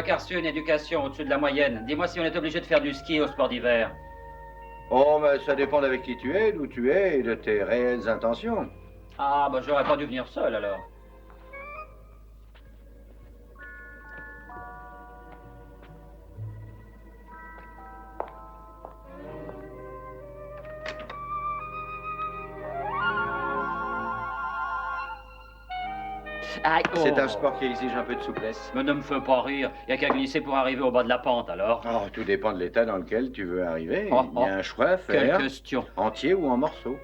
as qu'à reçu une éducation au-dessus de la moyenne. Dis-moi si on est obligé de faire du ski au sport d'hiver. Oh, mais ça dépend d'avec qui tu es, d'où tu es et de tes réelles intentions. Ah, bah j'aurais pas dû venir seul alors. Aïe, oh. C'est un sport qui exige un peu de souplesse. Mais ne me fais pas rire. Il y a qu'à glisser pour arriver au bas de la pente alors. Oh, tout dépend de l'état dans lequel tu veux arriver. Oh, Il y a un choix à Quelle faire. question. Entier ou en morceaux.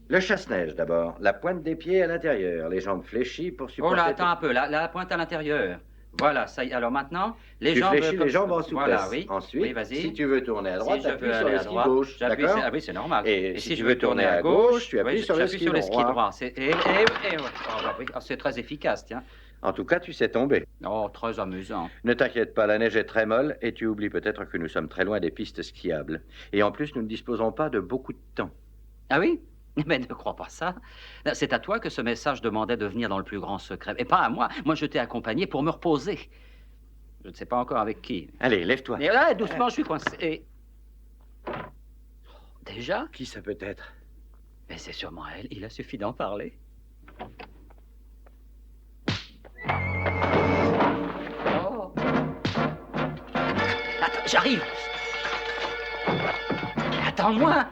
Le chasse-neige d'abord. La pointe des pieds à l'intérieur, les jambes fléchies pour Oh supporter... là, attends un peu, la pointe à l'intérieur. Voilà, ça y est. Alors maintenant, les Tu jambes... fléchis les jambes en souplesse. Voilà, oui. Ensuite, oui, vas-y. si tu veux tourner à droite, si je appuie veux sur aller le à ski droite, gauche, d'accord? Ah oui, c'est normal. Et si tu veux tourner à gauche, tu appuies sur le ski droit. C'est très efficace, tiens. En tout cas, tu sais tomber. Oh, très amusant. Ne t'inquiète pas, la neige est très molle et tu oublies peut-être que nous sommes très loin des pistes skiables. Et en plus, nous ne disposons pas de beaucoup de temps. Ah oui? Mais ne crois pas ça. C'est à toi que ce message demandait de venir dans le plus grand secret. Et pas à moi. Moi, je t'ai accompagné pour me reposer. Je ne sais pas encore avec qui. Allez, lève-toi. Mais là, doucement, je suis coincé. Déjà? Qui ça peut être? Mais c'est sûrement elle. Il a suffi d'en parler. Oh. Attends, j'arrive. Attends-moi.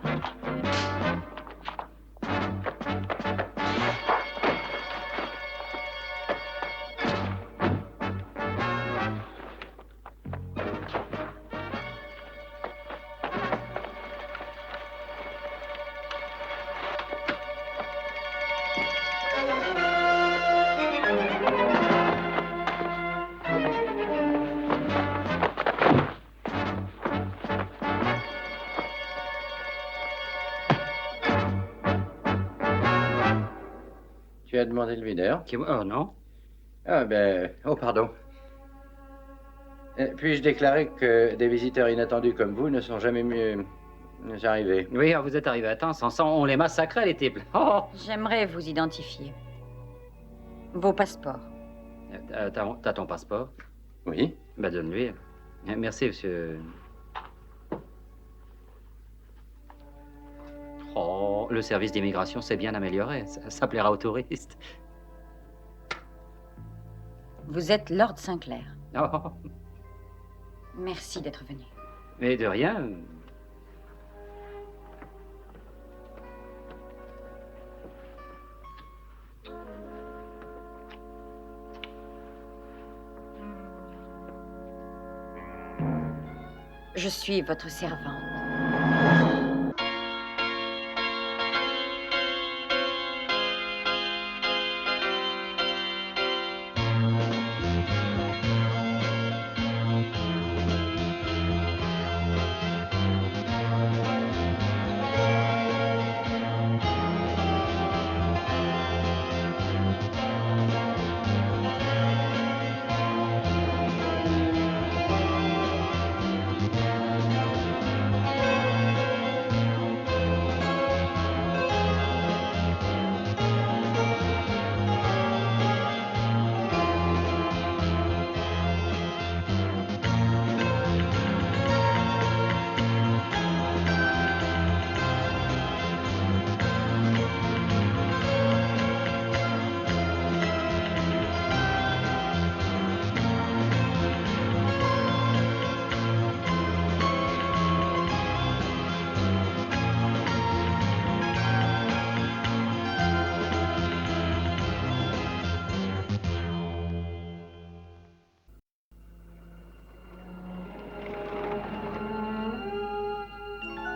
Tu as demandé le videur? Oh non. Ah ben... Oh, pardon. Puis-je déclarer que des visiteurs inattendus comme vous ne sont jamais mieux arrivés? Oui, vous êtes arrivé à temps. Sans ça, on les massacrait, les types. Oh. J'aimerais vous identifier. Vos passeports. T'as ton passeport? Oui. Ben, donne-lui. Merci, monsieur. Oh, le service d'immigration s'est bien amélioré. Ça plaira aux touristes. Vous êtes Lord Sinclair. Oh, Merci d'être venu. mais de rien. Je suis votre servante.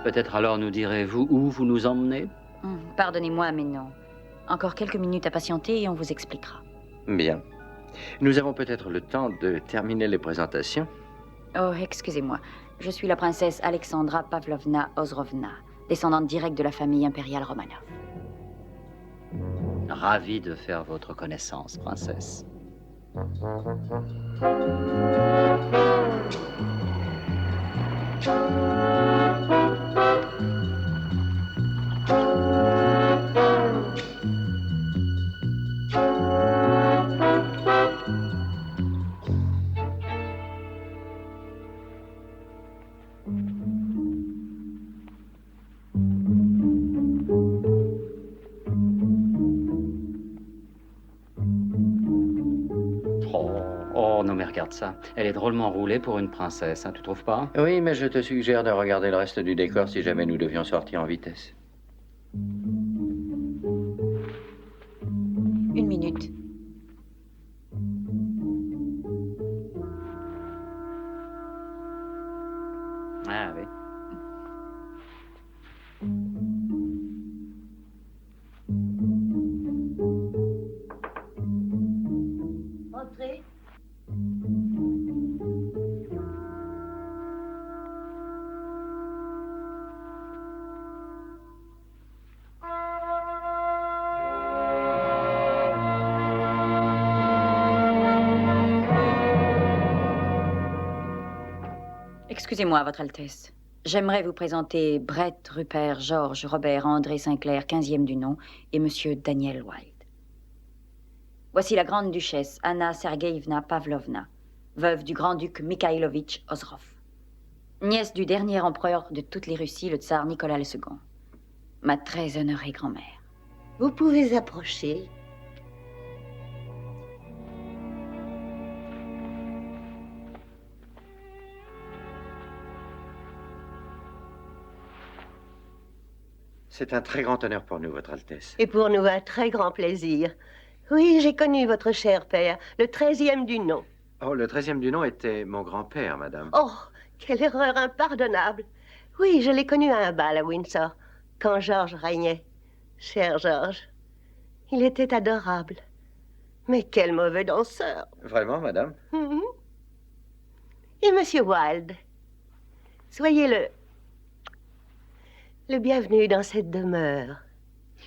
Peut-être alors nous direz-vous où vous nous emmenez? Pardonnez-moi, mais non. Encore quelques minutes à patienter et on vous expliquera. Bien. Nous avons peut-être le temps de terminer les présentations. Oh, excusez-moi. Je suis la princesse Alexandra Pavlovna Ozrovna, descendante directe de la famille impériale Romanov. Ravi de faire votre connaissance, princesse. regarde ça. Elle est drôlement roulée pour une princesse, hein, tu trouves pas? Oui, mais je te suggère de regarder le reste du décor si jamais nous devions sortir en vitesse. Une minute. Ah oui. Entrez. Excusez-moi, Votre Altesse. J'aimerais vous présenter Brett, Rupert, George, Robert, André Sinclair, 15e du nom, et Monsieur Daniel Wilde. Voici la grande duchesse Anna Sergeïevna Pavlovna, veuve du grand-duc Mikhailovitch Ozrov, nièce du dernier empereur de toutes les Russies, le tsar Nicolas II, ma très honorée grand-mère. Vous pouvez approcher. C'est un très grand honneur pour nous, Votre Altesse. Et pour nous, un très grand plaisir. Oui, j'ai connu votre cher père, le 13e du nom. Oh, le 13e du nom était mon grand-père, madame. Oh, quelle erreur impardonnable. Oui, je l'ai connu à un bal à Windsor, quand George régnait. Cher George, il était adorable. Mais quel mauvais danseur. Vraiment, madame? Mhm. Et Monsieur Wilde, soyez le bienvenu dans cette demeure.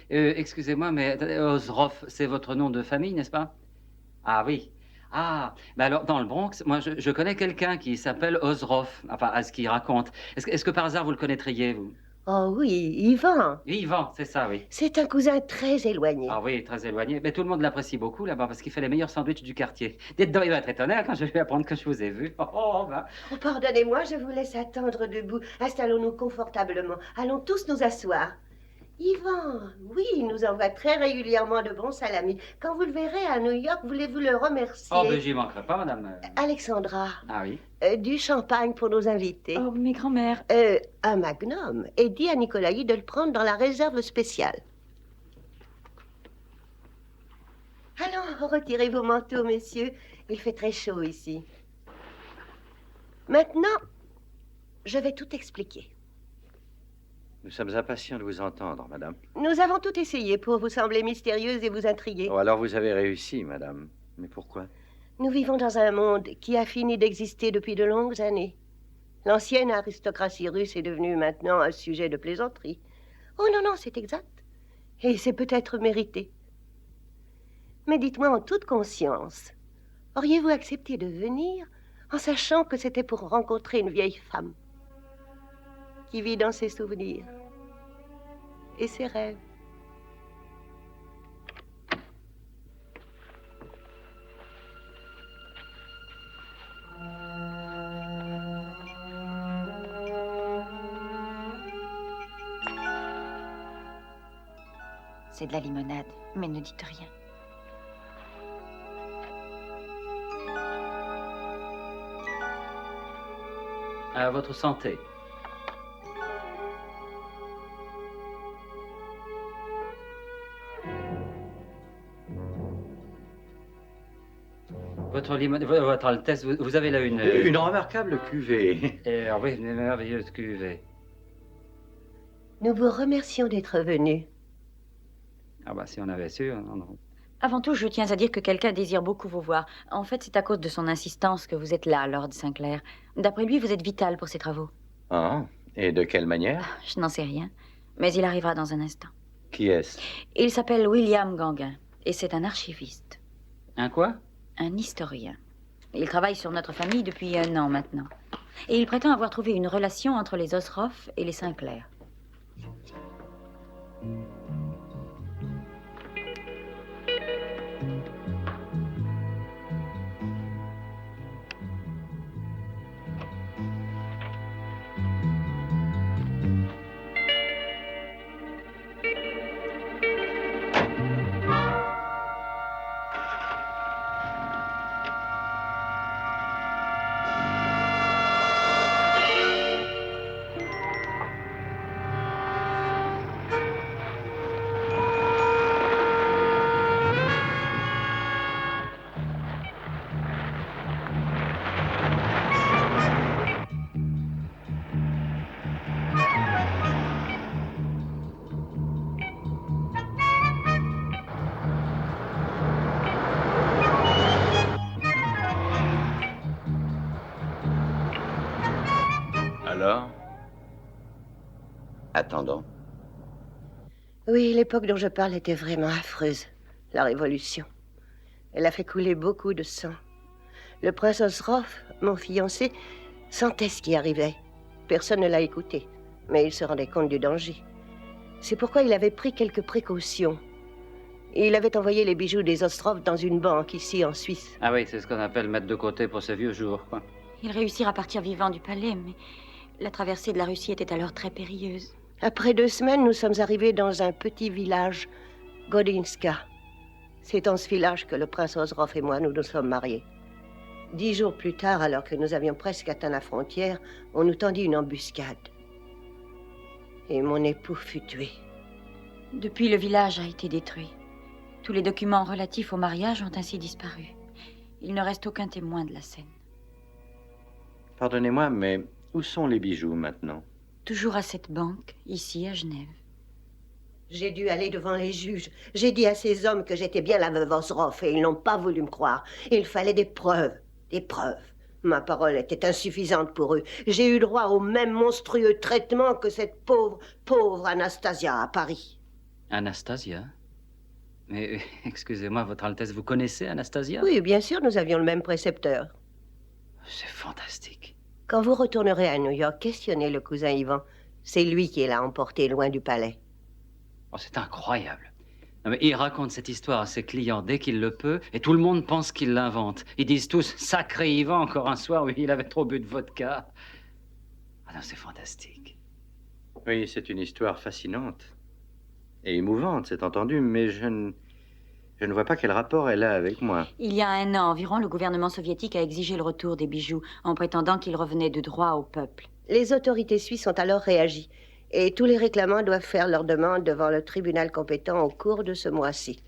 Excusez-moi, mais Ozrov, c'est votre nom de famille, n'est-ce pas? Ah oui. Ah, ben alors, dans le Bronx, moi, je connais quelqu'un qui s'appelle Ozrov, enfin, à ce qu'il raconte. Est-ce que par hasard, vous le connaîtriez, vous? Oh oui, Yvan. Yvan, c'est ça, oui. C'est un cousin très éloigné. Ah oui, très éloigné. Mais tout le monde l'apprécie beaucoup là-bas parce qu'il fait les meilleurs sandwichs du quartier. Dites donc, il va être étonné hein, quand je vais apprendre que je vous ai vu. Ben. Oh, pardonnez-moi, je vous laisse attendre debout. Installons-nous confortablement. Allons tous nous asseoir. Yvan, oui, il nous envoie très régulièrement de bons salamis. Quand vous le verrez à New York, voulez-vous le remercier? Oh, ben j'y manquerai pas, madame. Alexandra, Ah oui. du champagne pour nos invités. Oh, mes grands-mères. Un magnum. Et dis à Nicolaï de le prendre dans la réserve spéciale. Allons, retirez vos manteaux, messieurs. Il fait très chaud ici. Maintenant, je vais tout expliquer. Nous sommes impatients de vous entendre, madame. Nous avons tout essayé pour vous sembler mystérieuse et vous intriguer. Oh, alors vous avez réussi, madame. Mais pourquoi? Nous vivons dans un monde qui a fini d'exister depuis de longues années. L'ancienne aristocratie russe est devenue maintenant un sujet de plaisanterie. Oh non, non, c'est exact. Et c'est peut-être mérité. Mais dites-moi en toute conscience, auriez-vous accepté de venir en sachant que c'était pour rencontrer une vieille femme qui vit dans ses souvenirs et ses rêves? C'est de la limonade, mais ne dites rien. À votre santé. Votre Altesse, vous avez là une... Une remarquable cuvée. Oui, une merveilleuse cuvée. Nous vous remercions d'être venus. Ah bah si on avait su, non. Avant tout, je tiens à dire que quelqu'un désire beaucoup vous voir. En fait, c'est à cause de son insistance que vous êtes là, Lord Sinclair. D'après lui, vous êtes vital pour ses travaux. Ah, et de quelle manière? Je n'en sais rien, mais il arrivera dans un instant. Qui est-ce? Il s'appelle William Gangin, et c'est un archiviste. Un quoi? Un historien. Il travaille sur notre famille depuis 1 an maintenant. Et il prétend avoir trouvé une relation entre les Ozrov et les Sinclair. cependant. Oui, l'époque dont je parle était vraiment affreuse. La Révolution. Elle a fait couler beaucoup de sang. Le prince Osroff, mon fiancé, sentait ce qui arrivait. Personne ne l'a écouté, mais il se rendait compte du danger. C'est pourquoi il avait pris quelques précautions. Et il avait envoyé les bijoux des Osroff dans une banque ici en Suisse. Ah oui, c'est ce qu'on appelle mettre de côté pour ses vieux jours, quoi. Ils réussirent à partir vivant du palais, mais la traversée de la Russie était alors très périlleuse. Après 2 semaines, nous sommes arrivés dans un petit village, Godinska. C'est dans ce village que le prince Osroff et moi nous sommes mariés. 10 jours plus tard, alors que nous avions presque atteint la frontière, on nous tendit une embuscade. Et mon époux fut tué. Depuis, le village a été détruit. Tous les documents relatifs au mariage ont ainsi disparu. Il ne reste aucun témoin de la scène. Pardonnez-moi, mais où sont les bijoux maintenant? Toujours à cette banque, ici à Genève. J'ai dû aller devant les juges. J'ai dit à ces hommes que j'étais bien la veuve Osroff et ils n'ont pas voulu me croire. Il fallait des preuves. Des preuves. Ma parole était insuffisante pour eux. J'ai eu droit au même monstrueux traitement que cette pauvre Anastasia à Paris. Anastasia? Mais, excusez-moi, Votre Altesse, vous connaissez Anastasia? Oui, bien sûr, nous avions le même précepteur. C'est fantastique. Quand vous retournerez à New York, questionnez le cousin Ivan. C'est lui qui l'a emporté loin du palais. Oh, c'est incroyable. Non, mais il raconte cette histoire à ses clients dès qu'il le peut, et tout le monde pense qu'il l'invente. Ils disent tous, sacré Ivan, encore un soir où il avait trop bu de vodka. Ah non, c'est fantastique. Oui, c'est une histoire fascinante. Et émouvante, c'est entendu, mais je ne vois pas quel rapport elle a avec moi. Il y a 1 an environ, le gouvernement soviétique a exigé le retour des bijoux en prétendant qu'ils revenaient de droit au peuple. Les autorités suisses ont alors réagi. Et tous les réclamants doivent faire leur demande devant le tribunal compétent au cours de ce mois-ci.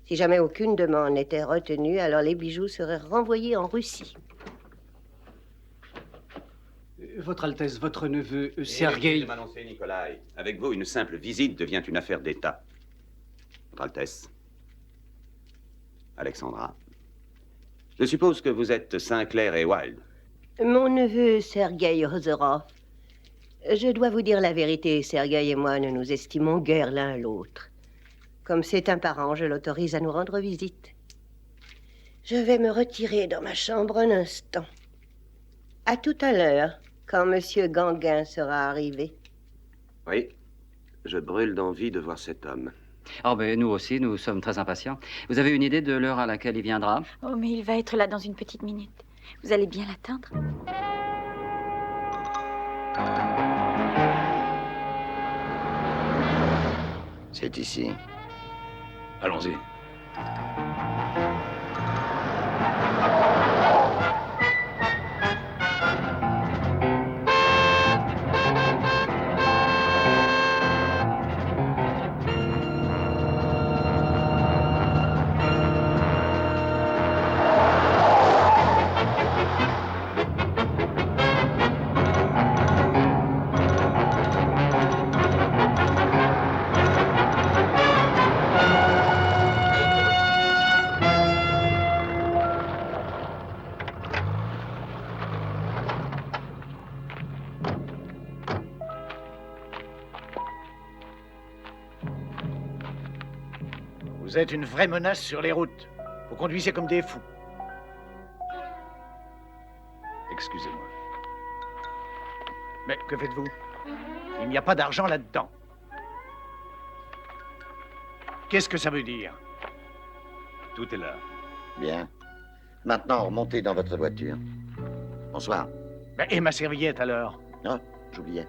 Si jamais aucune demande n'était retenue, alors les bijoux seraient renvoyés en Russie. Votre Altesse, votre neveu, Sergueï. Sergueï... de m'annoncer, Nikolai. Avec vous, une simple visite devient une affaire d'État. Votre Altesse. Alexandra. Je suppose que vous êtes Sinclair et Wilde. Mon neveu Sergueï Ozerov. Je dois vous dire la vérité, Sergueï et moi ne nous estimons guère l'un l'autre. Comme c'est un parent, je l'autorise à nous rendre visite. Je vais me retirer dans ma chambre un instant. À tout à l'heure, quand Monsieur Ganguen sera arrivé. Oui, je brûle d'envie de voir cet homme. Oh, ben nous aussi, nous sommes très impatients. Vous avez une idée de l'heure à laquelle il viendra? Oh, mais il va être là dans une petite minute. Vous allez bien l'atteindre? C'est ici. Allons-y. Vous êtes une vraie menace sur les routes. Vous conduisez comme des fous. Excusez-moi. Mais que faites-vous? Il n'y a pas d'argent là-dedans. Qu'est-ce que ça veut dire? Tout est là. Bien. Maintenant, remontez dans votre voiture. Bonsoir. Mais et ma serviette alors? Oh, j'oubliais.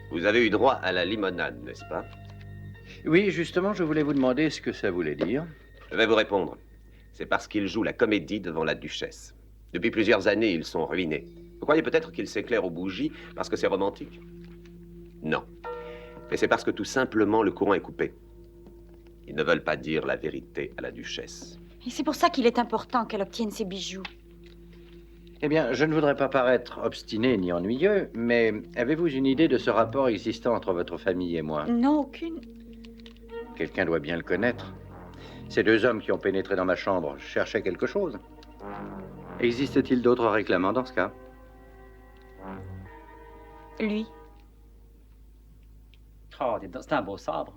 Vous avez eu droit à la limonade, n'est-ce pas? Oui, justement, je voulais vous demander ce que ça voulait dire. Je vais vous répondre. C'est parce qu'ils jouent la comédie devant la duchesse. Depuis plusieurs années, ils sont ruinés. Vous croyez peut-être qu'ils s'éclairent aux bougies parce que c'est romantique? Non. Mais c'est parce que tout simplement le courant est coupé. Ils ne veulent pas dire la vérité à la duchesse. Et c'est pour ça qu'il est important qu'elle obtienne ses bijoux. Eh bien, je ne voudrais pas paraître obstiné ni ennuyeux, mais avez-vous une idée de ce rapport existant entre votre famille et moi? Non, aucune. Quelqu'un doit bien le connaître. Ces deux hommes qui ont pénétré dans ma chambre cherchaient quelque chose. Existe-t-il d'autres réclamants dans ce cas? Lui. Oh, dites donc, c'est un beau sabre.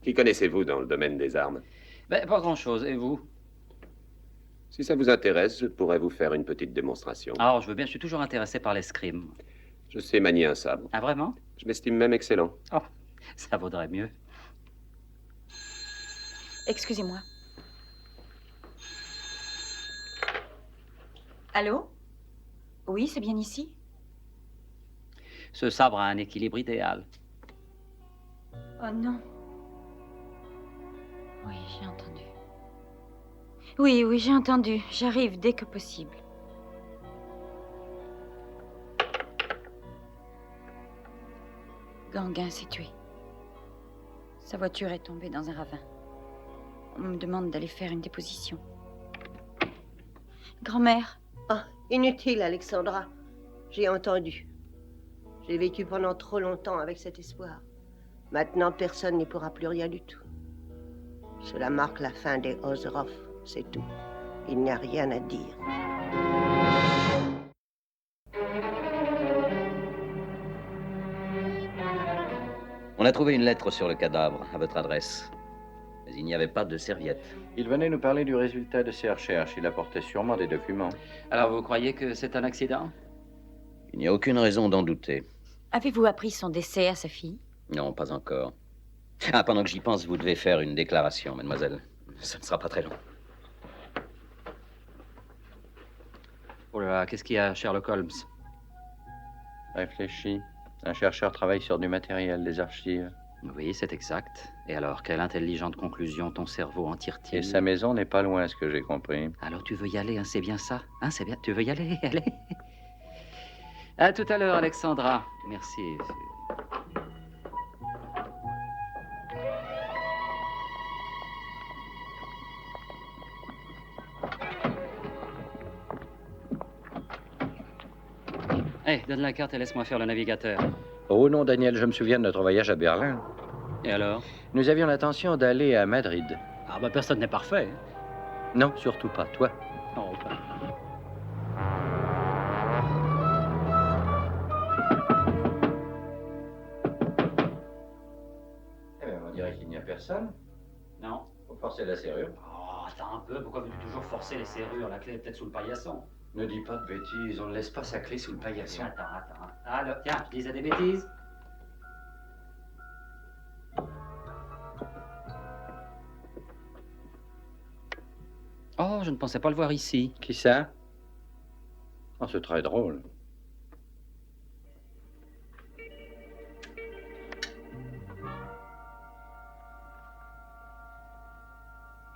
Qui connaissez-vous dans le domaine des armes? Ben, pas grand-chose. Et vous? Si ça vous intéresse, je pourrais vous faire une petite démonstration. Alors, je veux bien, je suis toujours intéressé par l'escrime. Je sais manier un sabre. Ah, vraiment? Je m'estime même excellent. Oh, ça vaudrait mieux. Excusez-moi. Allô? Oui, c'est bien ici? Ce sabre a un équilibre idéal. Oh non. Oui, j'ai entendu. Oui, oui, j'ai entendu. J'arrive dès que possible. Gauguin s'est tué. Sa voiture est tombée dans un ravin. On me demande d'aller faire une déposition. Grand-mère, Ah, inutile, Alexandra. J'ai entendu. J'ai vécu pendant trop longtemps avec cet espoir. Maintenant, personne n'y pourra plus rien du tout. Cela marque la fin des Ozerov, c'est tout. Il n'y a rien à dire. On a trouvé une lettre sur le cadavre, à votre adresse. Mais il n'y avait pas de serviette. Il venait nous parler du résultat de ses recherches. Il apportait sûrement des documents. Alors, vous croyez que c'est un accident? Il n'y a aucune raison d'en douter. avez-vous appris son décès à sa fille? Non, pas encore. Ah, pendant que j'y pense, vous devez faire une déclaration, mademoiselle. Ça ne sera pas très long. Oh là là, qu'est-ce qu'il y a, Sherlock Holmes? Réfléchis. Un chercheur travaille sur du matériel, des archives. Oui, c'est exact. Et alors, quelle intelligente conclusion ton cerveau en tire-t-il? Et sa maison n'est pas loin, ce que j'ai compris. Alors, tu veux y aller, hein, c'est bien ça? Hein, c'est bien, tu veux y aller? Allez. À tout à l'heure, Alexandra. Merci. Hé, donne la carte et laisse-moi faire le navigateur. Oh non, Daniel, je me souviens de notre voyage à Berlin. Et alors? Nous avions l'intention d'aller à Madrid. Ah bah personne n'est parfait. Non, surtout pas, toi. Non, bah. Eh bien, on dirait qu'il n'y a personne. Non. Faut forcer la serrure. Oh, attends un peu, pourquoi veux-tu toujours forcer les serrures? La clé est peut-être sous le paillasson. Ne dis pas de bêtises, on ne laisse pas sa clé sous le paillasson. Attends. Alors, tiens, je disais des bêtises. Oh, je ne pensais pas le voir ici. Qui ça? Oh, c'est très drôle.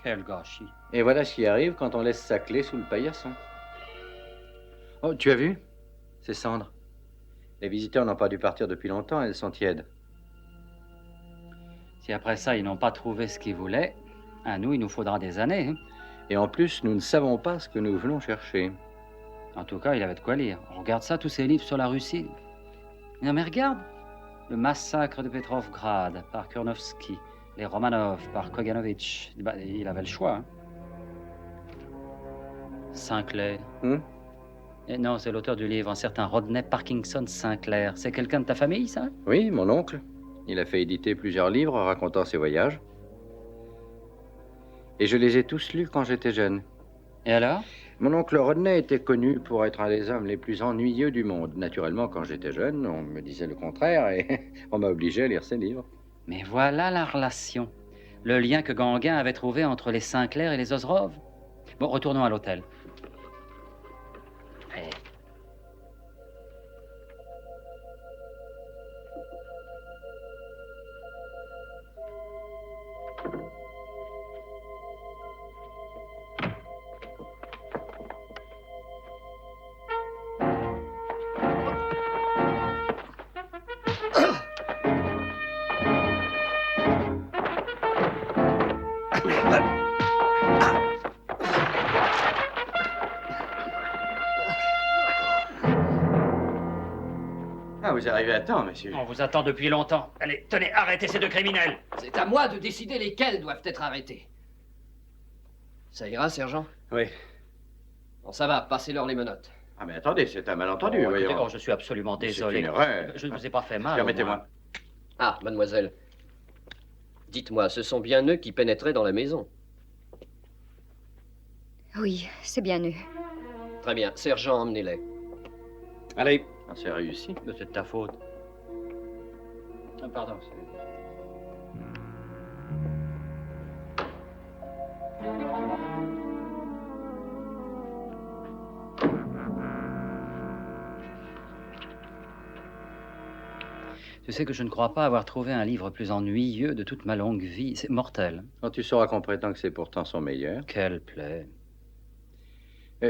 Quel gâchis. Et voilà ce qui arrive quand on laisse sa clé sous le paillasson. Oh, tu as vu? Ces cendres. Les visiteurs n'ont pas dû partir depuis longtemps, elles sont tièdes. Si après ça, ils n'ont pas trouvé ce qu'ils voulaient, à nous, il nous faudra des années. Hein. Et en plus, nous ne savons pas ce que nous venons chercher. En tout cas, il avait de quoi lire. Regarde ça, tous ces livres sur la Russie. Non, mais regarde. Le massacre de Petrovgrad par Kurnovski. Les Romanov par Koganovitch. Bah, il avait le choix. Hein. Sinclair. Et non, c'est l'auteur du livre, un certain Rodney Parkinson Sinclair. C'est quelqu'un de ta famille, ça? Oui, mon oncle. Il a fait éditer plusieurs livres racontant ses voyages. Et je les ai tous lus quand j'étais jeune. Et alors? Mon oncle Rodney était connu pour être un des hommes les plus ennuyeux du monde. Naturellement, quand j'étais jeune, on me disait le contraire et on m'a obligé à lire ses livres. Mais voilà la relation. Le lien que Gauguin avait trouvé entre les Sinclair et les Ozerov. Bon, retournons à l'hôtel. Hey. vous arrivez à temps, monsieur. On vous attend depuis longtemps. Allez, tenez, arrêtez ces deux criminels. C'est à moi de décider lesquels doivent être arrêtés. Ça ira, sergent? Oui. Bon, ça va, passez-leur les menottes. Ah, mais attendez, c'est un malentendu, Oh, écoutez, voyons. oh, je suis absolument désolé. C'est une erreur. Je ne vous ai pas fait mal. Permettez-moi. Ah, mademoiselle. Dites-moi, ce sont bien eux qui pénétraient dans la maison? Oui, c'est bien eux. Très bien. Sergent, emmenez-les. Allez. Ah, c'est réussi. Mais c'est de ta faute. Ah, pardon. Tu sais que je ne crois pas avoir trouvé un livre plus ennuyeux de toute ma longue vie. C'est mortel. Quand tu sauras qu'on prétend que c'est pourtant son meilleur. Quelle plaie.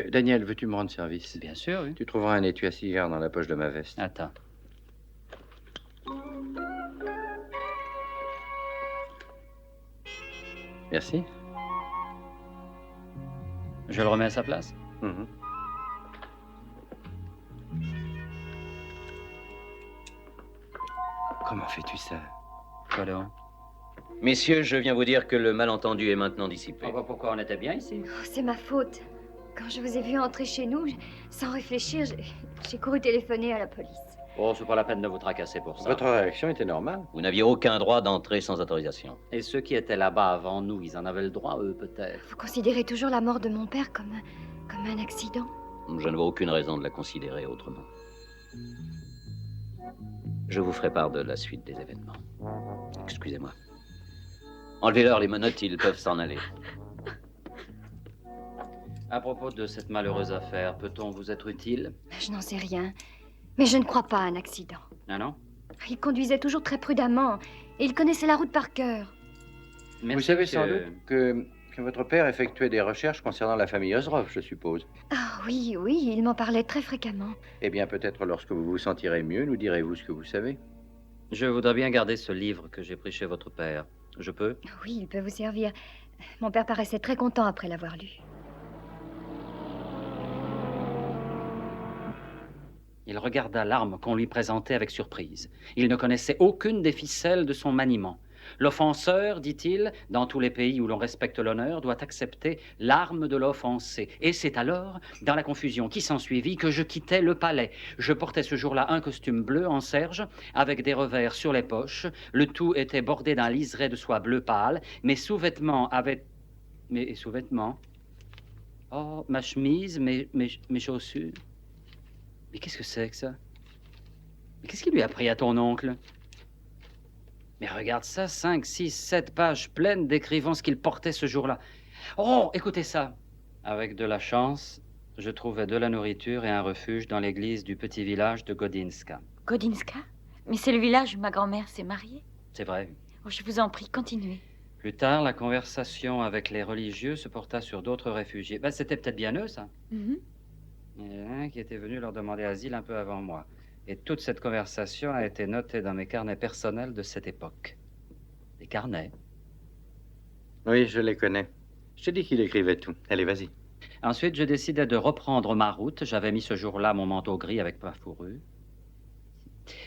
Daniel, veux-tu me rendre service? Bien sûr, oui. Tu trouveras un étui à cigare dans la poche de ma veste. Attends. Merci. Je le remets à sa place? Mhm. Comment fais-tu ça? Quoi donc? Messieurs, je viens vous dire que le malentendu est maintenant dissipé. On voit pourquoi on était bien ici. Oh, c'est ma faute. Quand je vous ai vu entrer chez nous, sans réfléchir, j'ai couru téléphoner à la police. Oh, c'est pas la peine de vous tracasser pour ça. Votre réaction était normale. Vous n'aviez aucun droit d'entrer sans autorisation. Et ceux qui étaient là-bas avant nous, ils en avaient le droit, eux, peut-être. Vous considérez toujours la mort de mon père comme un accident? Je ne vois aucune raison de la considérer autrement. Je vous ferai part de la suite des événements. Excusez-moi. Enlevez-leur les menottes, ils peuvent s'en aller. À propos de cette malheureuse affaire, peut-on vous être utile? Je n'en sais rien. Mais je ne crois pas à un accident. Ah non? Il conduisait toujours très prudemment et il connaissait la route par cœur. Merci, Vous savez monsieur. sans doute que votre père effectuait des recherches concernant la famille Ozrov, je suppose. Ah oui, oui, il m'en parlait très fréquemment. Eh bien, peut-être lorsque vous vous sentirez mieux, nous direz-vous ce que vous savez. Je voudrais bien garder ce livre que j'ai pris chez votre père. Je peux? Oui, il peut vous servir. Mon père paraissait très content après l'avoir lu. Il regarda l'arme qu'on lui présentait avec surprise. Il ne connaissait aucune des ficelles de son maniement. L'offenseur, dit-il, dans tous les pays où l'on respecte l'honneur, doit accepter l'arme de l'offensé. Et c'est alors, dans la confusion qui s'ensuivit, que je quittai le palais. Je portais ce jour-là un costume bleu en serge, avec des revers sur les poches. Le tout était bordé d'un liseré de soie bleu pâle. Mes sous-vêtements avaient... Mes sous-vêtements? Oh, ma chemise, mes chaussures. Mais qu'est-ce que c'est que ça? Mais qu'est-ce qui lui a pris à ton oncle? Mais regarde ça, 5, 6, 7 pages pleines décrivant ce qu'il portait ce jour-là. Oh, écoutez ça. Avec de la chance, je trouvais de la nourriture et un refuge dans l'église du petit village de Godinska. Godinska? Mais c'est le village où ma grand-mère s'est mariée. C'est vrai. Oh, je vous en prie, continuez. Plus tard, la conversation avec les religieux se porta sur d'autres réfugiés. Ben, c'était peut-être bien eux, ça. Mhm. Il y en a un qui était venu leur demander asile un peu avant moi. Et toute cette conversation a été notée dans mes carnets personnels de cette époque. Des carnets. Oui, je les connais. Je t'ai dit qu'il écrivait tout. Allez, vas-y. Ensuite, je décidai de reprendre ma route. J'avais mis ce jour-là mon manteau gris avec ma fourrure.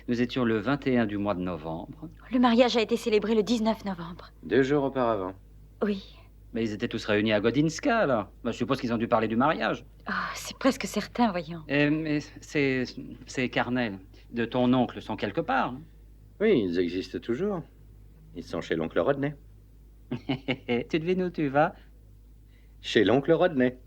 Nous étions le 21 du mois de novembre. Le mariage a été célébré le 19 novembre. 2 jours auparavant. Oui. Mais ils étaient tous réunis à Godinska, alors. Ben, je suppose qu'ils ont dû parler du mariage. Oh, c'est presque certain, voyons. Mais ces carnets de ton oncle sont quelque part. Hein? Oui, ils existent toujours. Ils sont chez l'oncle Rodney. Tu devines où tu vas? Chez l'oncle Rodney.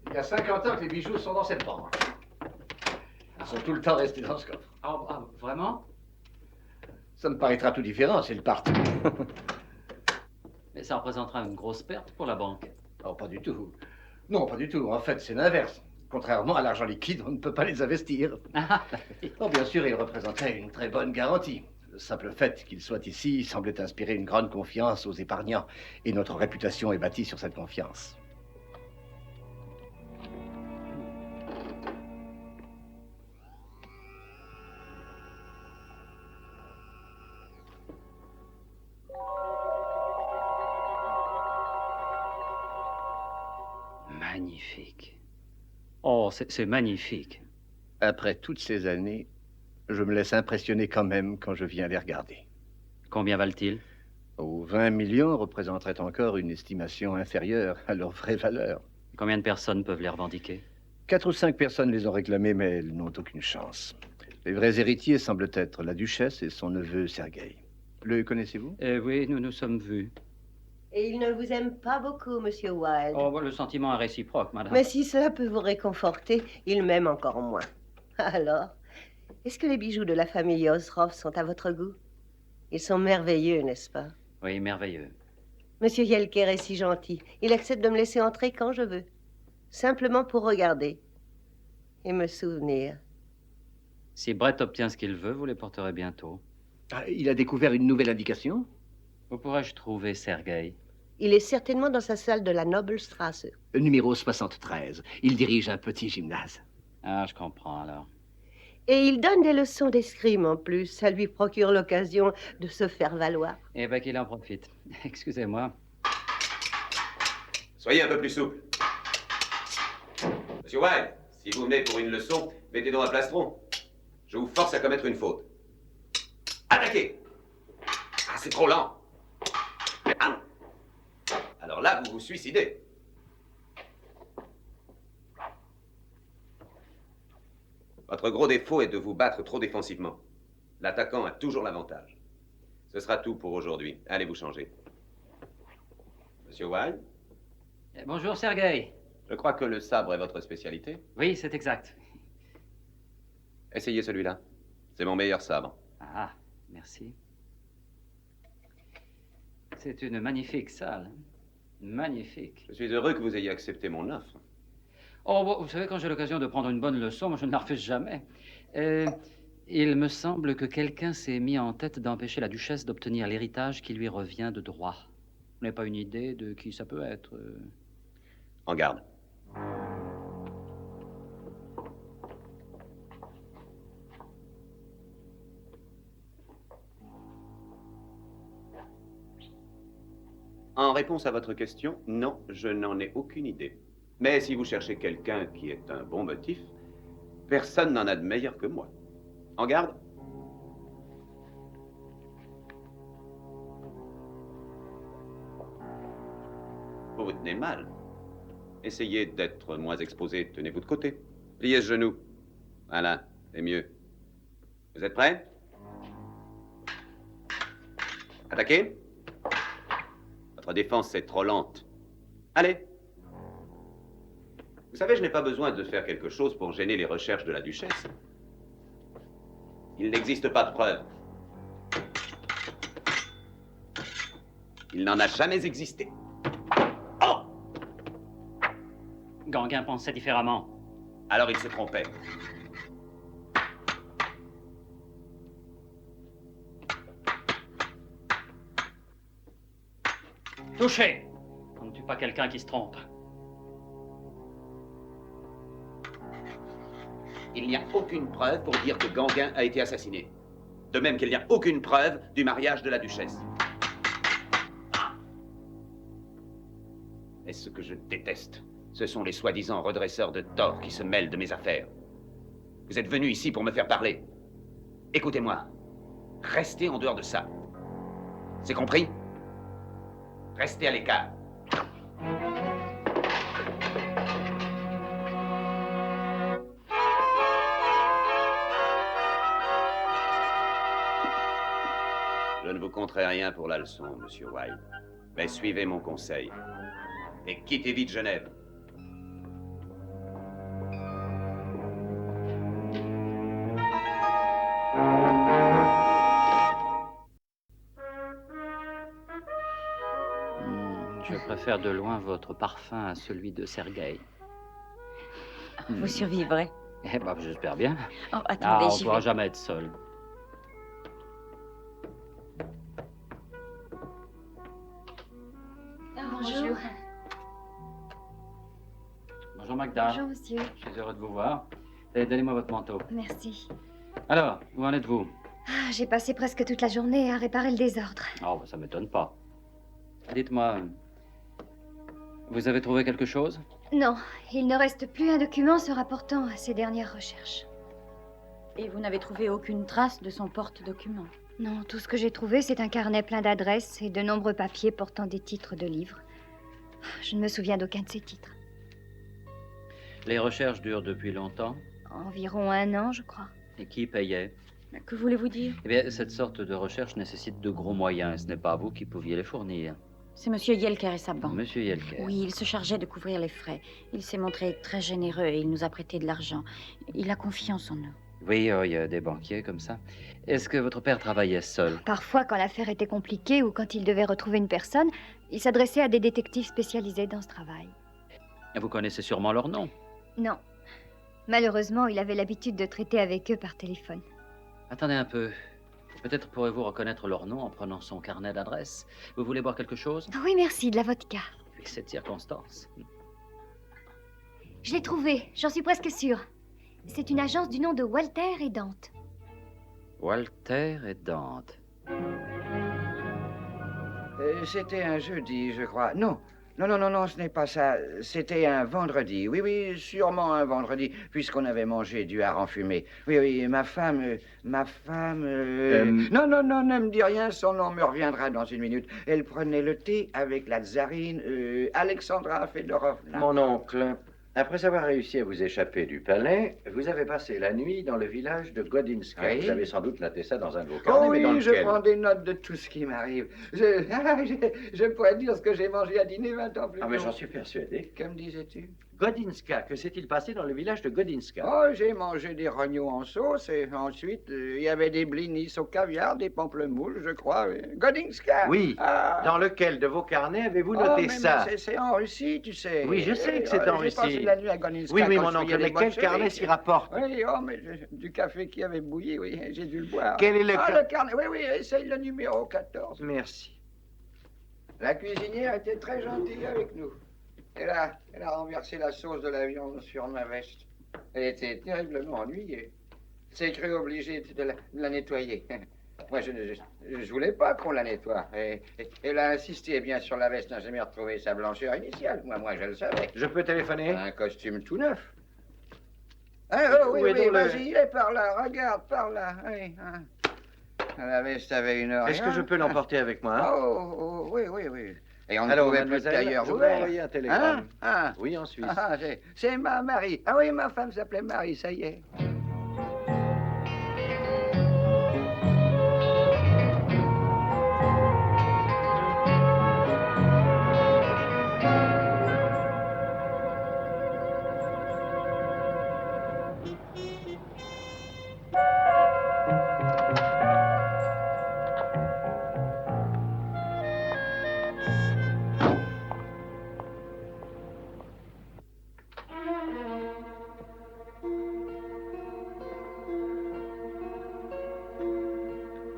Il y a 50 ans que les bijoux sont dans cette banque. Ils sont tout le temps restés dans ce coffre. Ah, vraiment? Ça me paraîtra tout différent, c'est le parti. Mais ça représentera une grosse perte pour la banque. Oh, pas du tout. Non, pas du tout. En fait, c'est l'inverse. Contrairement à l'argent liquide, on ne peut pas les investir. Oh, bien sûr, il représentait une très bonne garantie. Le simple fait qu'il soit ici semblait inspirer une grande confiance aux épargnants. Et notre réputation est bâtie sur cette confiance. Magnifique. Oh, c'est magnifique. Après toutes ces années, je me laisse impressionner quand même quand je viens les regarder. Combien valent-ils? 20 millions représenteraient encore une estimation inférieure à leur vraie valeur. Combien de personnes peuvent les revendiquer? 4 ou 5 personnes les ont réclamés, mais elles n'ont aucune chance. Les vrais héritiers semblent être la duchesse et son neveu Sergueï. Le connaissez-vous? Oui, nous nous sommes vus. Et il ne vous aime pas beaucoup, Monsieur Wilde. Oh, le sentiment est réciproque, madame. Mais si cela peut vous réconforter, il m'aime encore moins. Alors, est-ce que les bijoux de la famille Osroff sont à votre goût? Ils sont merveilleux, n'est-ce pas? Oui, merveilleux. Monsieur Yelker est si gentil. Il accepte de me laisser entrer quand je veux. Simplement pour regarder. Et me souvenir. Si Brett obtient ce qu'il veut, vous les porterez bientôt. Ah, il a découvert une nouvelle indication? Où pourrais-je trouver Sergueï? Il est certainement dans sa salle de la Nobelstrasse. Numéro 73. Il dirige un petit gymnase. Ah, je comprends alors. Et il donne des leçons d'escrime en plus. Ça lui procure l'occasion de se faire valoir. Eh bien, qu'il en profite. Excusez-moi. Soyez un peu plus souple. Monsieur Wilde, si vous venez pour une leçon, mettez donc un plastron. Je vous force à commettre une faute. Attaquez! Ah, c'est trop lent. Ah. Alors là, vous vous suicidez. Votre gros défaut est de vous battre trop défensivement. L'attaquant a toujours l'avantage. Ce sera tout pour aujourd'hui. Allez vous changer. Monsieur Wilde? Bonjour, Sergueï. Je crois que le sabre est votre spécialité. Oui, c'est exact. Essayez celui-là. C'est mon meilleur sabre. Ah, merci. C'est une magnifique salle. Magnifique. Je suis heureux que vous ayez accepté mon offre. Oh, bon, vous savez, quand j'ai l'occasion de prendre une bonne leçon, moi, je ne la refuse jamais. Il me semble que quelqu'un s'est mis en tête d'empêcher la duchesse d'obtenir l'héritage qui lui revient de droit. Vous n'avez pas une idée de qui ça peut être? En garde. En réponse à votre question, non, je n'en ai aucune idée. Mais si vous cherchez quelqu'un qui est un bon motif, personne n'en a de meilleur que moi. En garde. Vous vous tenez mal. Essayez d'être moins exposé. Tenez-vous de côté. Pliez ce genou. Voilà, c'est mieux. Vous êtes prêts? Attaquez. Votre défense est trop lente. Allez. Vous savez, je n'ai pas besoin de faire quelque chose pour gêner les recherches de la duchesse. Il n'existe pas de preuves. Il n'en a jamais existé. Oh! Gauguin pensait différemment. Alors il se trompait. Touché! On ne tue pas quelqu'un qui se trompe. Il n'y a aucune preuve pour dire que Gauguin a été assassiné. De même qu'il n'y a aucune preuve du mariage de la duchesse. Mais ce que je déteste, ce sont les soi-disant redresseurs de tort qui se mêlent de mes affaires. Vous êtes venu ici pour me faire parler. Écoutez-moi. Restez en dehors de ça. C'est compris? Restez à l'écart. Je ne vous compterai rien pour la leçon, Monsieur Wilde. Mais suivez mon conseil. Et quittez vite Genève. Je préfère de loin votre parfum à celui de Sergueï. Vous survivrez. Eh ben, j'espère bien. Oh, attendez, on j'y ne pourra vais. jamais être seul. Bonjour. Bonjour Magda. Bonjour, monsieur. Je suis heureux de vous voir. Donnez-moi votre manteau. Merci. Alors, où en êtes-vous? Ah, j'ai passé presque toute la journée à réparer le désordre. Oh, ça m'étonne pas. Dites-moi, vous avez trouvé quelque chose? Non, il ne reste plus un document se rapportant à ces dernières recherches. Et vous n'avez trouvé aucune trace de son porte-document? Non, tout ce que j'ai trouvé, c'est un carnet plein d'adresses et de nombreux papiers portant des titres de livres. Je ne me souviens d'aucun de ces titres. Les recherches durent depuis longtemps. Environ 1 an, je crois. Et qui payait? Que voulez-vous dire? Eh bien, cette sorte de recherche nécessite de gros moyens, et ce n'est pas vous qui pouviez les fournir. C'est Monsieur Yelker et sa banque. Monsieur Yelker. Oui, il se chargeait de couvrir les frais. Il s'est montré très généreux et il nous a prêté de l'argent. Il a confiance en nous. Oui, il y a des banquiers comme ça. Est-ce que votre père travaillait seul? Parfois, quand l'affaire était compliquée ou quand il devait retrouver une personne, il s'adressait à des détectives spécialisés dans ce travail. Vous connaissez sûrement leur nom. Non. Malheureusement, il avait l'habitude de traiter avec eux par téléphone. Attendez un peu. Peut-être pourrez-vous reconnaître leur nom en prenant son carnet d'adresse. Vous voulez boire quelque chose? Oui, merci, de la vodka. Avec cette circonstance. Je l'ai trouvé, j'en suis presque sûre. C'est une agence du nom de Walter et Dante. Walter et Dante. C'était un jeudi, je crois. Non, ce n'est pas ça. C'était un vendredi. Oui, sûrement un vendredi, puisqu'on avait mangé du hareng fumé. Oui, ma femme... Non, ne me dis rien, son nom me reviendra dans une minute. Elle prenait le thé avec la tsarine Alexandra Fedorovna. Mon oncle, après avoir réussi à vous échapper du palais, vous avez passé la nuit dans le village de Godinska. Oui. Vous avez sans doute noté ça dans un de vos carnets, Oh mais dans oui, je lequel? prends des notes de tout ce qui m'arrive. Je pourrais dire ce que j'ai mangé à dîner 20 ans plus tôt. Ah, mais j'en suis persuadé. Que me disais-tu? Godinska, que s'est-il passé dans le village de Godinska? Oh, j'ai mangé des rognons en sauce et ensuite, il y avait des blinis au caviar, des pamplemousses, je crois. Godinska. Oui. Ah. Dans lequel de vos carnets avez-vous Oh, noté mais ça? c'est en Russie, tu sais. Oui, je sais que c'est en J'ai passé Russie. la nuit à Godinska. Oui, quand mon je oncle, fouillais mais les quel bolcheviks. carnet s'y rapporte? Oui, mais du café qui avait bouilli, oui, j'ai dû le boire. Quel est le le carnet? Oui, essaye le numéro 14. Merci. La cuisinière était très gentille avec nous. Elle a renversé la sauce de la viande sur ma veste. Elle était terriblement ennuyée. Elle s'est crue obligée de la nettoyer. Moi, je voulais pas qu'on la nettoie. Et elle a insisté bien sur la veste, n'a jamais retrouvé sa blancheur initiale. Moi, je le savais. Je peux téléphoner? Un costume tout neuf. Oui, Où est donc le- vas-y, il est par là, regarde, par là. Oui, hein. La veste avait une oreille. Est-ce que je peux l'emporter avec moi? Oui. Et on ne Alors, trouvait plus de mademoiselle, tailleur je vous ai ouvert. envoyé un télégramme. Hein? Oui, en Suisse. C'est ma Marie. Ah oui, ma femme s'appelait Marie, ça y est.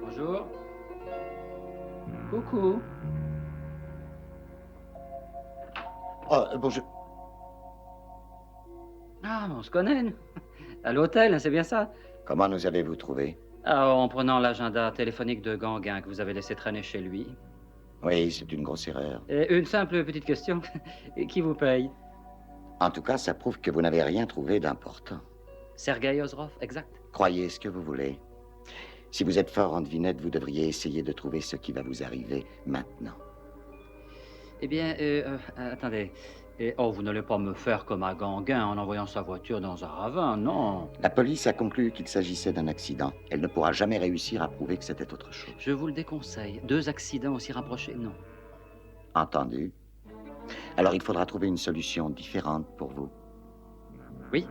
Bonjour. Coucou. Bonjour. Ah, mais on se connaît, nous. À l'hôtel, c'est bien ça? Comment nous avez-vous trouvé? Ah, en prenant l'agenda téléphonique de Gauguin que vous avez laissé traîner chez lui. Oui, c'est une grosse erreur. Et une simple petite question. Qui vous paye? En tout cas, ça prouve que vous n'avez rien trouvé d'important. Sergei Ozrov, exact. Croyez ce que vous voulez. Si vous êtes fort en devinette, vous devriez essayer de trouver ce qui va vous arriver maintenant. Eh bien, attendez. Vous n'allez pas me faire comme à Gauguin en envoyant sa voiture dans un ravin, non. La police a conclu qu'il s'agissait d'un accident. Elle ne pourra jamais réussir à prouver que c'était autre chose. Je vous le déconseille. 2 accidents aussi rapprochés, non. Entendu. Alors il faudra trouver une solution différente pour vous. Oui.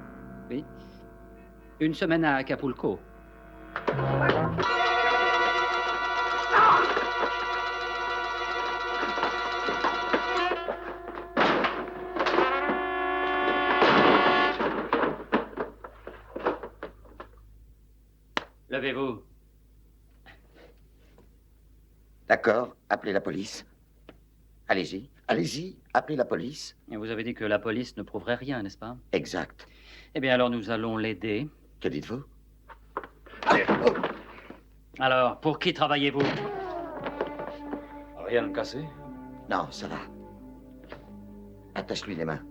Une semaine à Acapulco. Levez-vous. D'accord, appelez la police. Allez-y, allez-y, appelez la police. Et vous avez dit que la police ne prouverait rien, n'est-ce pas? Exact. Eh bien, alors nous allons l'aider. Que dites-vous? Alors, pour qui travaillez-vous? Rien de cassé? Non, ça va. Attache-lui les mains.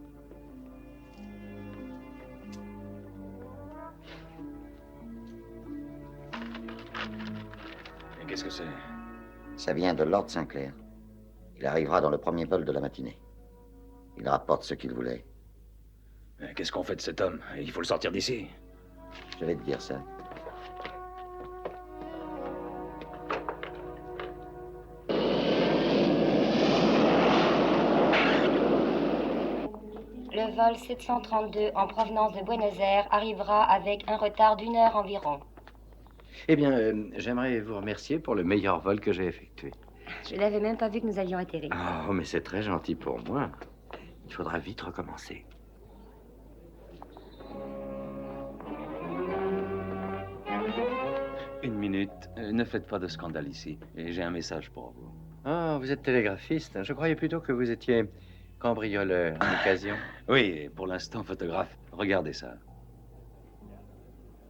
Et qu'est-ce que c'est? Ça vient de Lord Sinclair. Il arrivera dans le premier vol de la matinée. Il rapporte ce qu'il voulait. Mais qu'est-ce qu'on fait de cet homme? Il faut le sortir d'ici. Je vais te dire ça. Le vol 732 en provenance de Buenos Aires arrivera avec un retard d'1 heure environ. Eh bien, j'aimerais vous remercier pour le meilleur vol que j'ai effectué. Je n'avais même pas vu que nous avions atterri. Oh, mais c'est très gentil pour moi. Il faudra vite recommencer. Une minute. Ne faites pas de scandale ici. Et j'ai un message pour vous. Ah, vous êtes télégraphiste. Je croyais plutôt que vous étiez cambrioleur d'occasion. Oui, et pour l'instant, photographe. Regardez ça.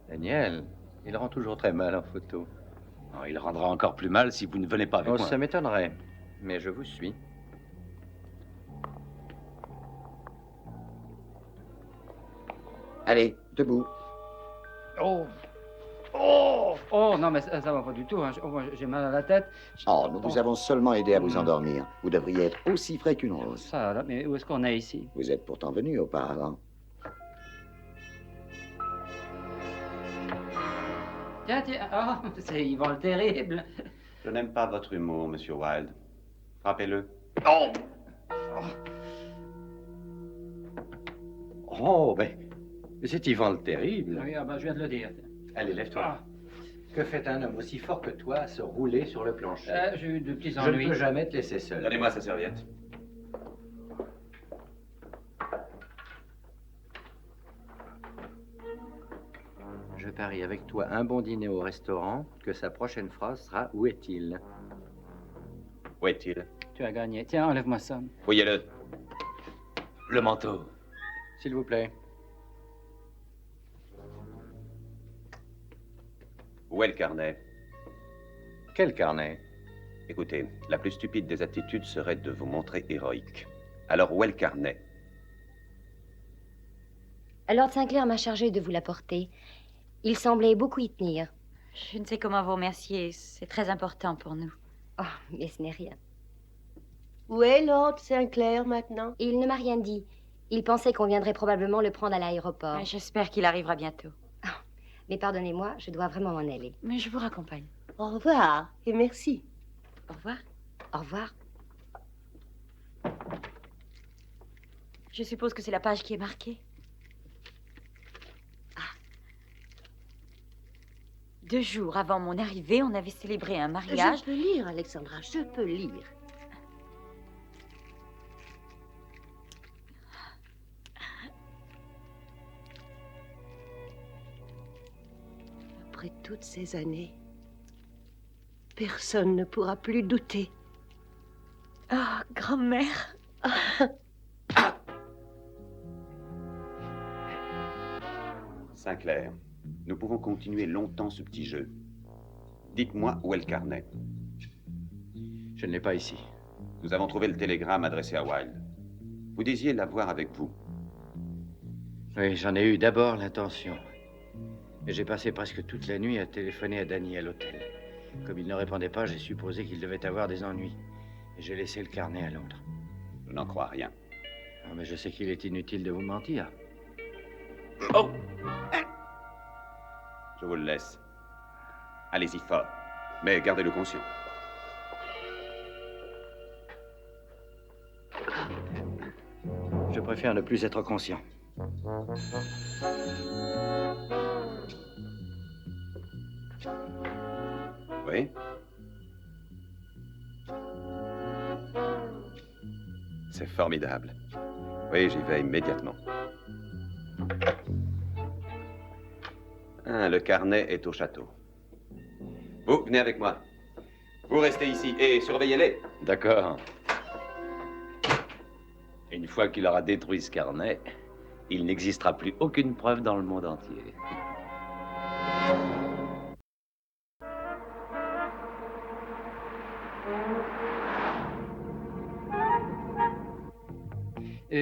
Daniel, il rend toujours très mal en photo. Oh, il rendra encore plus mal si vous ne venez pas avec moi. Ça m'étonnerait. Mais je vous suis. Allez, debout. Oh! Oh! Oh, non, mais ça va pas du tout. Hein. J'ai mal à la tête. Oh, nous vous avons seulement aidé à vous endormir. Vous devriez être aussi frais qu'une rose. Ça, là, mais où est-ce qu'on est ici? Vous êtes pourtant venu auparavant. Tiens, tiens. Oh, c'est Yvan le Terrible. Je n'aime pas votre humour, Monsieur Wilde. Frappez-le. Oh! Oh, ben, c'est Yvan le Terrible. Oui, je viens de le dire. Allez, lève-toi. Que fait un homme aussi fort que toi à se rouler sur le plancher? J'ai eu de petits Je ennuis. ne peux jamais te laisser seul. Donnez-moi sa serviette. Je parie avec toi un bon dîner au restaurant que sa prochaine phrase sera « Où est-il » Où est-il? Tu as gagné. Tiens, enlève-moi ça. Fouillez-le. Le manteau. S'il vous plaît. Où est le carnet? Quel carnet? Écoutez, la plus stupide des attitudes serait de vous montrer héroïque. Alors où est le carnet? Lord Sinclair m'a chargé de vous l'apporter. Il semblait beaucoup y tenir. Je ne sais comment vous remercier. C'est très important pour nous. Oh, mais ce n'est rien. Où est Lord Sinclair maintenant? Il ne m'a rien dit. Il pensait qu'on viendrait probablement le prendre à l'aéroport. J'espère qu'il arrivera bientôt. Mais pardonnez-moi, je dois vraiment m'en aller. Mais je vous raccompagne. Au revoir et merci. Au revoir. Au revoir. Je suppose que c'est la page qui est marquée. 2 jours avant mon arrivée, on avait célébré un mariage. Je peux lire, Alexandra, je peux lire. Après toutes ces années, personne ne pourra plus douter. Ah, grand-mère. Sinclair, nous pouvons continuer longtemps ce petit jeu. Dites-moi où est le carnet. Je ne l'ai pas ici. Nous avons trouvé le télégramme adressé à Wilde. Vous disiez l'avoir avec vous. Oui, j'en ai eu d'abord l'intention. Mais j'ai passé presque toute la nuit à téléphoner à Danny à l'hôtel. Comme il ne répondait pas, j'ai supposé qu'il devait avoir des ennuis. Et j'ai laissé le carnet à Londres. Je n'en crois rien. Ah, mais je sais qu'il est inutile de vous mentir. Oh! Je vous le laisse. Allez-y fort. Mais gardez-le conscient. Je préfère ne plus être conscient. Oui? C'est formidable. Oui, j'y vais immédiatement. Ah, le carnet est au château. Vous, venez avec moi. Vous restez ici et surveillez-les. D'accord. Une fois qu'il aura détruit ce carnet, il n'existera plus aucune preuve dans le monde entier.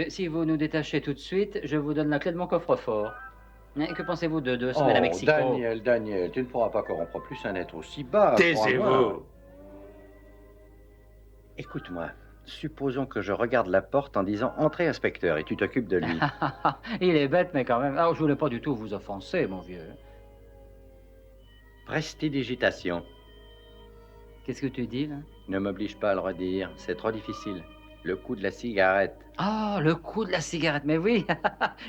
Si vous nous détachez tout de suite, je vous donne la clé de mon coffre-fort. Que pensez-vous de 2 semaines à Mexico? Daniel, tu ne pourras pas corrompre plus un être aussi bas. Taisez-vous! Écoute-moi, supposons que je regarde la porte en disant « Entrez, inspecteur » et tu t'occupes de lui. Il est bête, mais quand même. Alors, je voulais pas du tout vous offenser, mon vieux. Prestidigitation. Qu'est-ce que tu dis, là? Ne m'oblige pas à le redire, c'est trop difficile. Le coup de la cigarette. Ah, le coup de la cigarette, mais oui,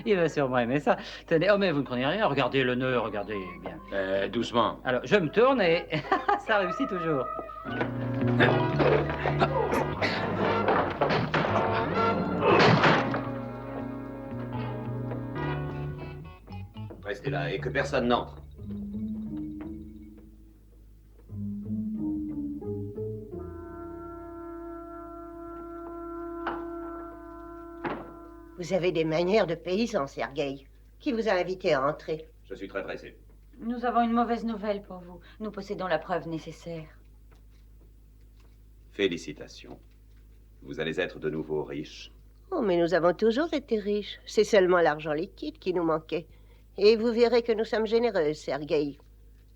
il va sûrement aimer ça. Tenez, oh mais vous ne prenez rien, regardez le nœud, regardez bien. Doucement. Alors, je me tourne et ça réussit toujours. Restez là et que personne n'entre. Vous avez des manières de paysan, Sergueï. Qui vous a invité à entrer? Je suis très pressé. Nous avons une mauvaise nouvelle pour vous. Nous possédons la preuve nécessaire. Félicitations. Vous allez être de nouveau riche. Oh, mais nous avons toujours été riches. C'est seulement l'argent liquide qui nous manquait. Et vous verrez que nous sommes généreuses, Sergueï.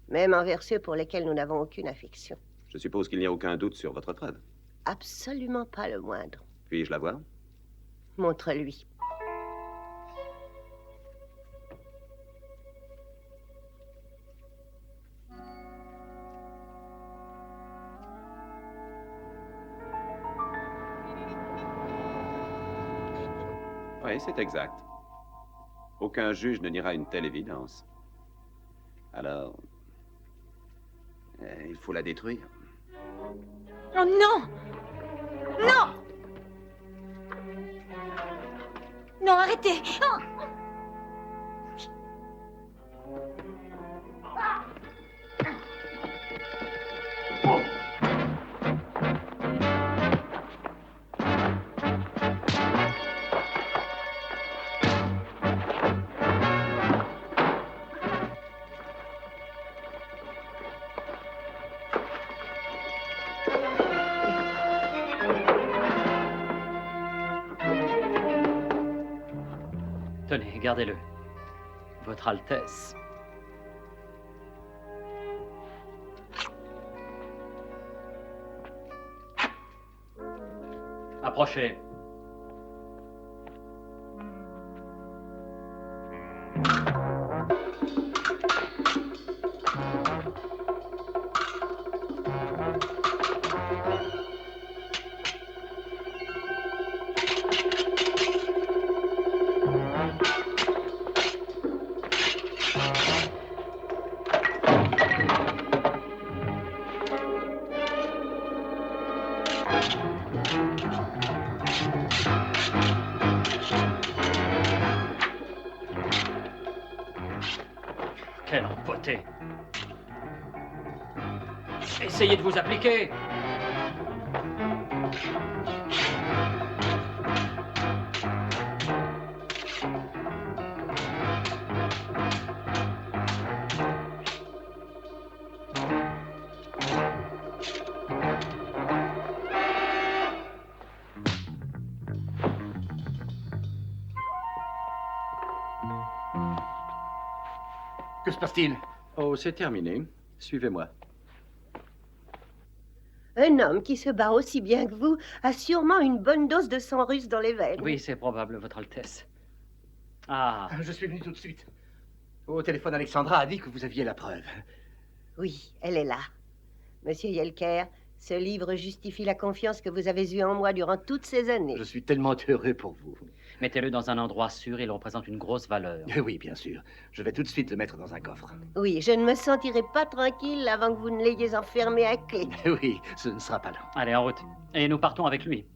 Même envers ceux pour lesquels nous n'avons aucune affection. Je suppose qu'il n'y a aucun doute sur votre preuve. Absolument pas le moindre. Puis-je la voir? Montre-lui. Oui, c'est exact. Aucun juge ne niera une telle évidence. Alors, il faut la détruire. Oh non! Non! Non, arrêtez! Oh. Tenez, gardez-le. Votre Altesse. Approchez. Quelle empoté! Essayez de vous appliquer! Que se passe-t-il? Oh, c'est terminé. Suivez-moi. Un homme qui se bat aussi bien que vous a sûrement une bonne dose de sang russe dans les veines. Oui, c'est probable, Votre Altesse. Ah. Je suis venu tout de suite. Au téléphone, Alexandra a dit que vous aviez la preuve. Oui, elle est là. Monsieur Yelker, ce livre justifie la confiance que vous avez eue en moi durant toutes ces années. Je suis tellement heureux pour vous. Mettez-le dans un endroit sûr, il représente une grosse valeur. Oui, bien sûr. Je vais tout de suite le mettre dans un coffre. Oui, je ne me sentirai pas tranquille avant que vous ne l'ayez enfermé à clé. Oui, ce ne sera pas long. Allez, en route. Et nous partons avec lui.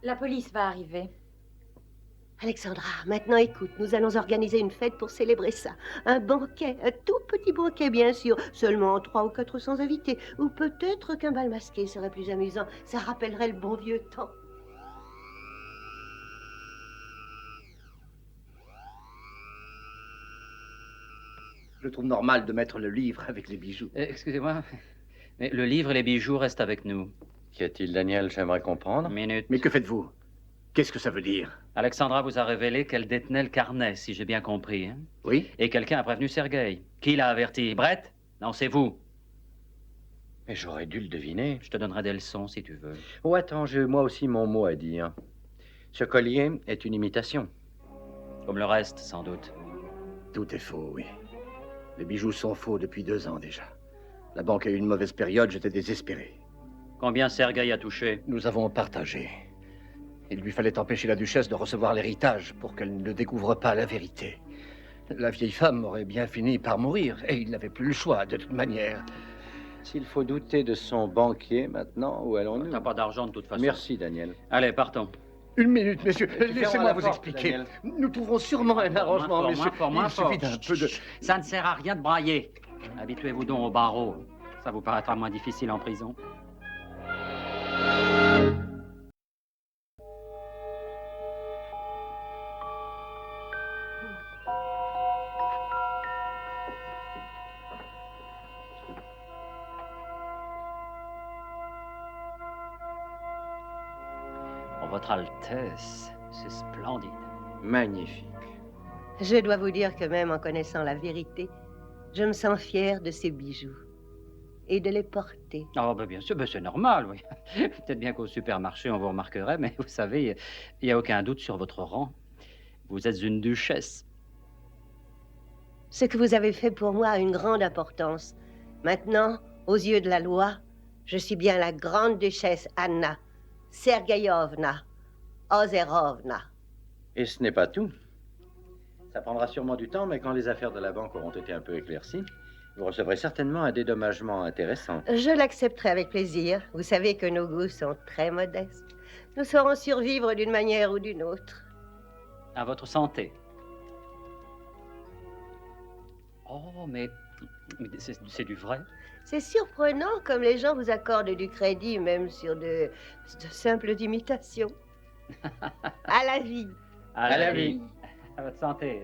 La police va arriver. Alexandra, maintenant écoute, nous allons organiser une fête pour célébrer ça. Un banquet, un tout petit banquet bien sûr, seulement 300 ou 400 invités. Ou peut-être qu'un bal masqué serait plus amusant, ça rappellerait le bon vieux temps. Je trouve normal de mettre le livre avec les bijoux. Excusez-moi, mais le livre et les bijoux restent avec nous. Qu'y a-t-il, Daniel? J'aimerais comprendre. Minute. Mais que faites-vous? Qu'est-ce que ça veut dire? Alexandra vous a révélé qu'elle détenait le carnet, si j'ai bien compris. Hein? Oui. Et quelqu'un a prévenu Sergueï. Qui l'a averti? Brett? Non, c'est vous. Mais j'aurais dû le deviner. Je te donnerai des leçons, si tu veux. Oh, attends, j'ai moi aussi mon mot à dire. Ce collier est une imitation. Comme le reste, sans doute. Tout est faux, oui. Les bijoux sont faux depuis 2 ans déjà. La banque a eu une mauvaise période, j'étais désespéré. Combien Sergueï a touché? Nous avons partagé. Il lui fallait empêcher la duchesse de recevoir l'héritage pour qu'elle ne découvre pas la vérité. La vieille femme aurait bien fini par mourir, et il n'avait plus le choix, de toute manière. S'il faut douter de son banquier maintenant, où allons-nous? T'as pas d'argent de toute façon. Merci, Daniel. Allez, partons. Une minute, messieurs. Tu Laissez-moi fermes la vous porte, expliquer. Daniel. Nous trouverons sûrement un arrangement, messieurs. Il suffit d'un peu de... Ça ne sert à rien de brailler. Habituez-vous donc au barreau. Ça vous paraîtra moins difficile en prison. Votre Altesse, c'est splendide. Magnifique. Je dois vous dire que même en connaissant la vérité, je me sens fière de ces bijoux et de les porter. Oh, ben bien sûr, ben c'est normal, oui. Peut-être bien qu'au supermarché, on vous remarquerait, mais vous savez, il n'y a aucun doute sur votre rang. Vous êtes une duchesse. Ce que vous avez fait pour moi a une grande importance. Maintenant, aux yeux de la loi, je suis bien la grande duchesse Anna Sergeyovna Ozerovna. Et ce n'est pas tout. Ça prendra sûrement du temps, mais quand les affaires de la banque auront été un peu éclaircies, vous recevrez certainement un dédommagement intéressant. Je l'accepterai avec plaisir. Vous savez que nos goûts sont très modestes. Nous saurons survivre d'une manière ou d'une autre. À votre santé. Oh, mais c'est du vrai. C'est surprenant comme les gens vous accordent du crédit, même sur de simples imitations. À la vie. À la vie. À votre santé.